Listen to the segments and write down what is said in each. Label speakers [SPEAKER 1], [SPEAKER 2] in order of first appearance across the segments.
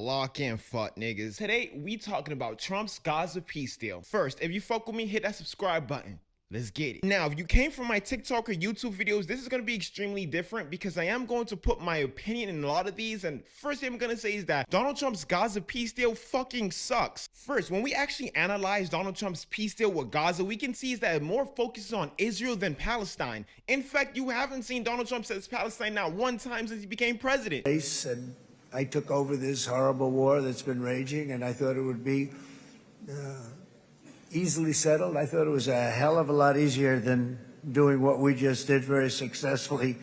[SPEAKER 1] Lock in, fuck niggas. Today, we talking about Trump's Gaza peace deal. First, if you fuck with me, hit that subscribe button. Let's get it. Now, if you came from my TikTok or YouTube videos, this is going to be extremely different because I am going to put my opinion in a lot of these. And first thing I'm going to say is that Donald Trump's Gaza peace deal fucking sucks. First, when we actually analyze Donald Trump's peace deal with Gaza, we can see is that it more focuses on Israel than Palestine. In fact, you haven't seen Donald Trump says Palestine not one time since he became president.
[SPEAKER 2] And I took over this horrible war that's been raging, and I thought it would be easily settled. I thought it was a hell of a lot easier than doing what we just did very successfully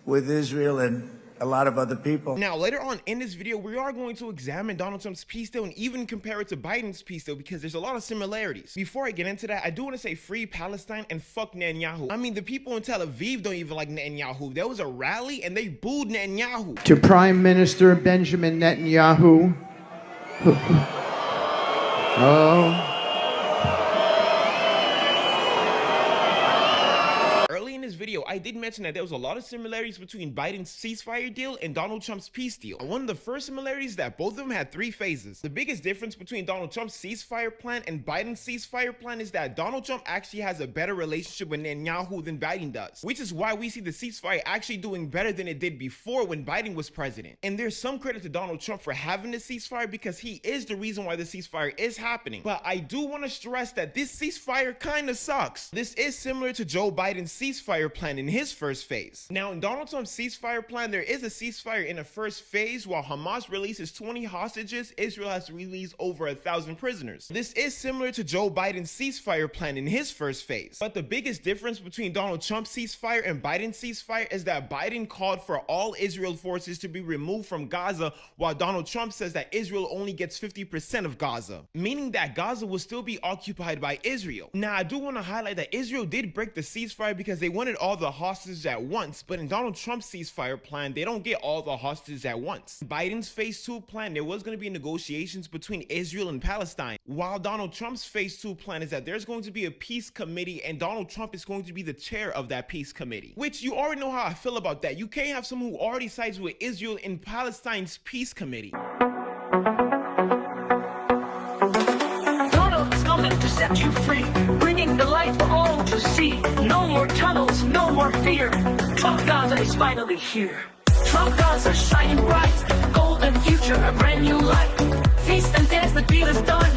[SPEAKER 2] with Israel and a lot of other people.
[SPEAKER 1] Now, later on in this video, we are going to examine Donald Trump's peace deal and even compare it to Biden's peace deal because there's a lot of similarities. Before I get into that, I do want to say free Palestine and fuck Netanyahu. I mean, the people in Tel Aviv don't even like Netanyahu. There was a rally and they booed Netanyahu.
[SPEAKER 3] To Prime Minister Benjamin Netanyahu. Oh.
[SPEAKER 1] Video, I did mention that there was a lot of similarities between Biden's ceasefire deal and Donald Trump's peace deal. One of the first similarities is that both of them had 3 phases. The biggest difference between Donald Trump's ceasefire plan and Biden's ceasefire plan is that Donald Trump actually has a better relationship with Netanyahu than Biden does, which is why we see the ceasefire actually doing better than it did before when Biden was president. And there's some credit to Donald Trump for having the ceasefire because he is the reason why the ceasefire is happening. But I do want to stress that this ceasefire kind of sucks. This is similar to Joe Biden's ceasefire plan in his first phase. Now, in Donald Trump's ceasefire plan, there is a ceasefire in the first phase. While Hamas releases 20 hostages, Israel has to release over 1,000 prisoners. This is similar to Joe Biden's ceasefire plan in his first phase. But the biggest difference between Donald Trump's ceasefire and Biden's ceasefire is that Biden called for all Israel forces to be removed from Gaza, while Donald Trump says that Israel only gets 50% of Gaza, meaning that Gaza will still be occupied by Israel. Now, I do want to highlight that Israel did break the ceasefire because they wanted all the hostages at once, but in Donald Trump's ceasefire plan, they don't get all the hostages at once. Biden's phase 2 plan, there was going to be negotiations between Israel and Palestine, while Donald Trump's phase 2 plan is that there's going to be a peace committee and Donald Trump is going to be the chair of that peace committee, which you already know how I feel about that. You can't have someone who already sides with Israel in Palestine's peace committee.
[SPEAKER 4] Donald's coming to set you free, bringing the light for all to see. No more tunnels, no more fear. Trump Gaza is finally here. Trump Gaza shining bright, golden future, a brand new life. Feast and dance, the deal is done.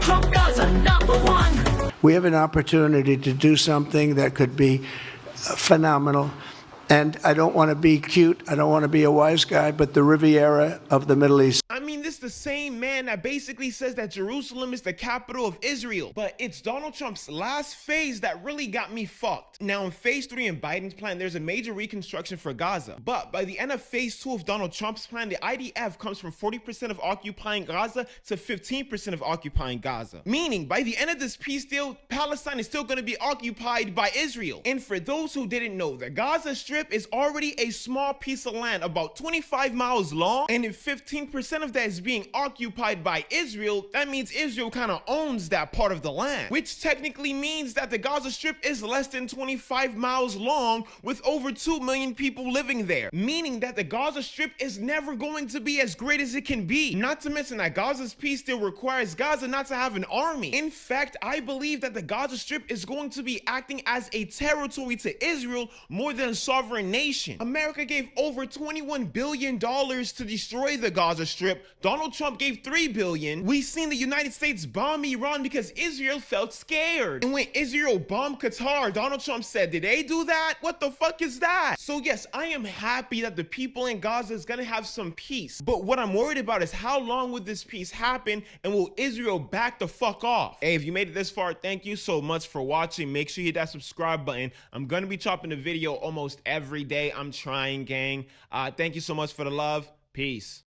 [SPEAKER 4] Trump Gaza, #1.
[SPEAKER 2] We have an opportunity to do something that could be phenomenal. And I don't want to be cute, I don't want to be a wise guy, but the Riviera of the Middle East.
[SPEAKER 1] I mean, this is the same man that basically says that Jerusalem is the capital of Israel. But it's Donald Trump's last phase that really got me fucked. Now, in phase 3 in Biden's plan, there's a major reconstruction for Gaza. But by the end of phase 2 of Donald Trump's plan, the IDF comes from 40% of occupying Gaza to 15% of occupying Gaza. Meaning, by the end of this peace deal, Palestine is still going to be occupied by Israel. And for those who didn't know, the Gaza Strip is already a small piece of land about 25 miles long, and if 15% of that is being occupied by Israel, that means Israel kind of owns that part of the land, which technically means that the Gaza Strip is less than 25 miles long with over 2 million people living there, meaning that the Gaza Strip is never going to be as great as it can be. Not to mention that Gaza's peace deal requires Gaza not to have an army. In fact, I believe that the Gaza Strip is going to be acting as a territory to Israel more than a sovereign nation. America gave over $21 billion to destroy the Gaza Strip. Donald Trump gave $3 billion. We've seen the United States bomb Iran because Israel felt scared. And when Israel bombed Qatar, Donald Trump said, did they do that? What the fuck is that? So yes, I am happy that the people in Gaza is gonna have some peace. But what I'm worried about is how long will this peace happen and will Israel back the fuck off? Hey, if you made it this far, thank you so much for watching. Make sure you hit that subscribe button. I'm gonna be chopping the video almost every day. I'm trying, gang. Thank you so much for the love. Peace.